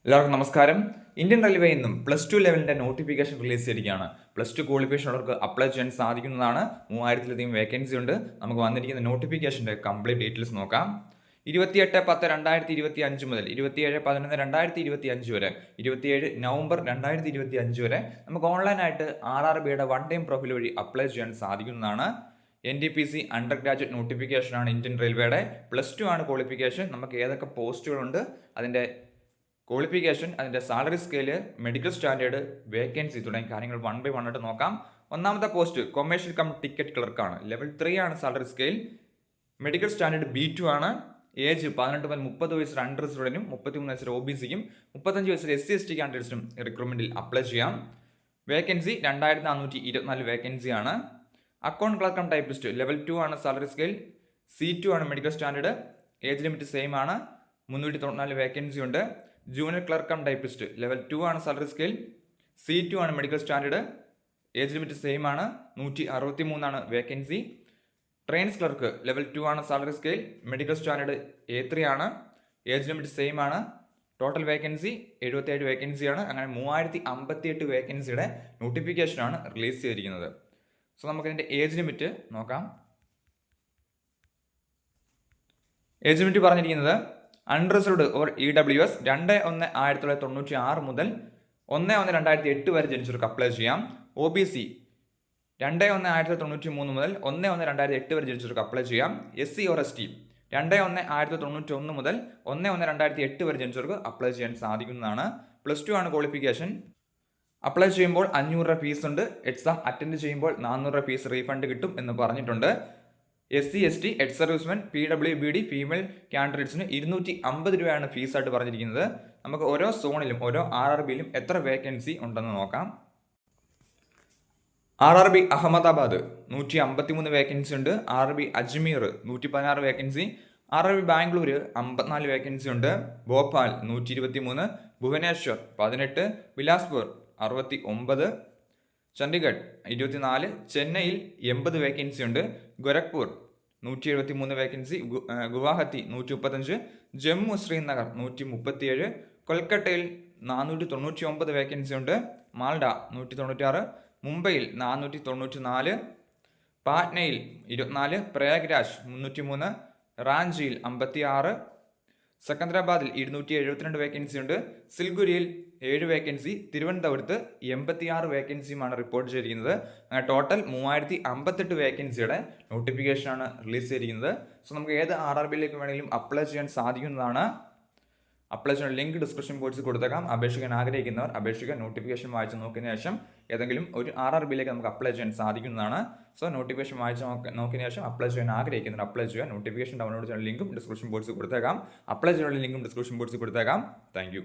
എല്ലാവർക്കും നമസ്കാരം. Indian railway ഇന്നും +2 ലെവലിന്റെ നോട്ടിഫിക്കേഷൻ റിലീസ് ചെയ്തിരിക്കുകയാണ്. +2 ക്വാളിഫിക്കേഷൻ ഉള്ളവർക്ക് അപ്ലൈ ചെയ്യാൻ സാധിക്കുന്നതാണ്. 3000-ലധികം വേക്കൻസി ഉണ്ട്. നമുക്ക് വന്നിരിക്കുന്ന നോട്ടിഫിക്കേഷന്റെ കംപ്ലീറ്റ് ഡീറ്റെയിൽസ് നോക്കാം. 28/10/2025 മുതൽ 27/11/2025 വരെ, 27 നവംബർ 2025 വരെ നമുക്ക് ഓൺലൈനായിട്ട് RRBയുടെ വൺ ടൈം പ്രൊഫൈൽ വഴി അപ്ലൈ ചെയ്യാൻ സാധിക്കുന്നതാണ്. NTPC അണ്ടർ ഗ്രാജുവേറ്റ് നോട്ടിഫിക്കേഷനാണ് ഇന്ത്യൻ റെയിൽവേയുടെ. +2 ആണ് ക്വാളിഫിക്കേഷൻ. നമുക്ക് ഏതൊക്കെ പോസ്റ്റുകളുണ്ട്, അതിൻ്റെ ക്വാളിഫിക്കേഷൻ, അതിൻ്റെ salary scale, medical standard, vacancy തുടങ്ങിയ കാര്യങ്ങൾ 1 by 1 ആയിട്ട് നോക്കാം. ഒന്നാമത്തെ പോസ്റ്റ് കൊമേഴ്ഷ്യൽ കം ടിക്കറ്റ് ക്ലർക്കാണ്. ലെവൽ 3 ആണ് salary scale. Medical standard B2 ആണ്. ഏജ് 18 മുതൽ 30 വയസ്സ് അൺറിസർവ്ഡിനും 33 വയസ്സ് OBCക്കും 35 വയസ്സ് SC/ST കാൻഡിഡേറ്റ്സിനും റിക്രൂട്ട്മെന്റിൽ അപ്ലൈ ചെയ്യാം. വേക്കൻസി 2424 വേക്കൻസി ആണ്. Account clerk cum typist level 2 ആണ് സാലറി സ്കെയിൽ. C2 ആണ് medical standard. Age limit same ആണ്. 394 വേക്കൻസി ഉണ്ട്. Junior clerk cum typist level 2 ആണ് സാലറി സ്കെയിൽ. C2 ആണ് medical standard. Age limit same ആണ്. 163 ആണ് വേക്കൻസി. ട്രെയിൻസ് ക്ലർക്ക് ലെവൽ 2 ആണ് salary scale. Medical standard A3 ആണ്. Age limit same ആണ്. Total vacancy 77 വേക്കൻസിയാണ്. അങ്ങനെ 3058 വേക്കൻസിയുടെ നോട്ടിഫിക്കേഷനാണ് റിലീസ് ചെയ്തിരിക്കുന്നത്. സോ നമുക്കിതിൻ്റെ ഏജ് ലിമിറ്റ് നോക്കാം. ഏജ് ലിമിറ്റ് പറഞ്ഞിരിക്കുന്നത് അൺറിസർവ്ഡ് ഓർ EWS 2/1/1996 മുതൽ 1/1/2008 വരെ ജനിച്ചവർക്ക് അപ്ലൈ ചെയ്യാം. OBC 2/1/1993 മുതൽ 1/1/2008 വരെ ജനിച്ചവർക്ക് അപ്ലൈ ചെയ്യാം. SC or ST 2/1/1991 മുതൽ 1/1/2008 വരെ ജനിച്ചവർക്ക് അപ്ലൈ ചെയ്യാൻ സാധിക്കുന്നതാണ്. +2 ആണ് ക്വാളിഫിക്കേഷൻ. അപ്ലൈ ചെയ്യുമ്പോൾ 500 രൂപ ഫീസ് ഉണ്ട്. എക്സാം അറ്റൻഡ് ചെയ്യുമ്പോൾ 400 രൂപ ഫീസ് റീഫണ്ട് കിട്ടും എന്ന് പറഞ്ഞിട്ടുണ്ട്. SC/ST, ex servicemen, PWBD female കാൻഡിഡേറ്റ്സിന് 250 രൂപയാണ് ഫീസായിട്ട് പറഞ്ഞിരിക്കുന്നത്. നമുക്ക് ഓരോ സോണിലും ഓരോ RRBയിലും എത്ര വേക്കൻസി ഉണ്ടെന്ന് നോക്കാം. RRB അഹമ്മദാബാദ് 153 വേക്കൻസി ഉണ്ട്. RRB Ajmer 116 vacancy. RRB Bangalore 54 vacancy ഉണ്ട്. ഭോപ്പാൽ 123, ഭുവനേശ്വർ 18, ബിലാസ്പൂർ 69, ചണ്ഡീഗഡ് 24, ചെന്നൈയിൽ 80 വേക്കൻസി ഉണ്ട്. ഗോരഖ്പൂർ 173 വേക്കൻസി. ഗുവാഹത്തി 135, ജമ്മു ശ്രീനഗർ 137, കൊൽക്കട്ടയിൽ 499 വേക്കൻസി ഉണ്ട്. മാൽഡ 196, മുംബൈയിൽ 494, പാറ്റ്നയിൽ 24, പ്രയാഗ്രാജ് 303, റാഞ്ചിയിൽ 56, സെക്കന്ദരാബാദിൽ 272 വേക്കൻസി ഉണ്ട്. സിൽഗുരിയിൽ 7 വേക്കൻസി. തിരുവനന്തപുരത്ത് 86 വേക്കൻസിയുമാണ് റിപ്പോർട്ട് ചെയ്തിരിക്കുന്നത്. അങ്ങനെ ടോട്ടൽ 3058 വേക്കൻസിയുടെ നോട്ടിഫിക്കേഷനാണ് റിലീസ് ചെയ്തിരിക്കുന്നത്. സോ നമുക്ക് ഏത് RRBയിലേക്ക് വേണമെങ്കിലും അപ്ലൈ ചെയ്യാൻ സാധിക്കുന്നതാണ്. അപ്ലൈ ചെയ്യുന്ന ലിങ്ക് ഡിസ്ക്രിപ്ഷൻ ബോക്സിൽ കൊടുത്തേക്കാം. അപേക്ഷിക്കാൻ ആഗ്രഹിക്കുന്നവർ അപേക്ഷിക്കാൻ നോട്ടിഫിക്കേഷൻ വായിച്ച് നോക്കിയതിന് ശേഷം ഏതെങ്കിലും ഒരു RRBയിലേക്ക് നമുക്ക് അപ്ലൈ ചെയ്യാൻ സാധിക്കുന്നതാണ്. സോ നോട്ടിഫിക്കേഷൻ വായിച്ച് നോക്കിയതിന് ശേഷം അപ്ലൈ ചെയ്യാൻ ആഗ്രഹിക്കുന്നവർ അപ്ലൈ ചെയ്യുക. നോട്ടിഫിക്കേഷൻ ഡൗൺലോഡ് ചെയ്യുന്ന ലിങ്കും ഡിസ്ക്രിപ്ഷൻ ബോക്സിൽ കൊടുത്തേക്കാം. അപ്ലൈ ചെയ്യാനുള്ള ലിങ്കും ഡിസ്ക്രിപ്ഷൻ ബോക്സിൽ കൊടുത്തേക്കാം. താങ്ക്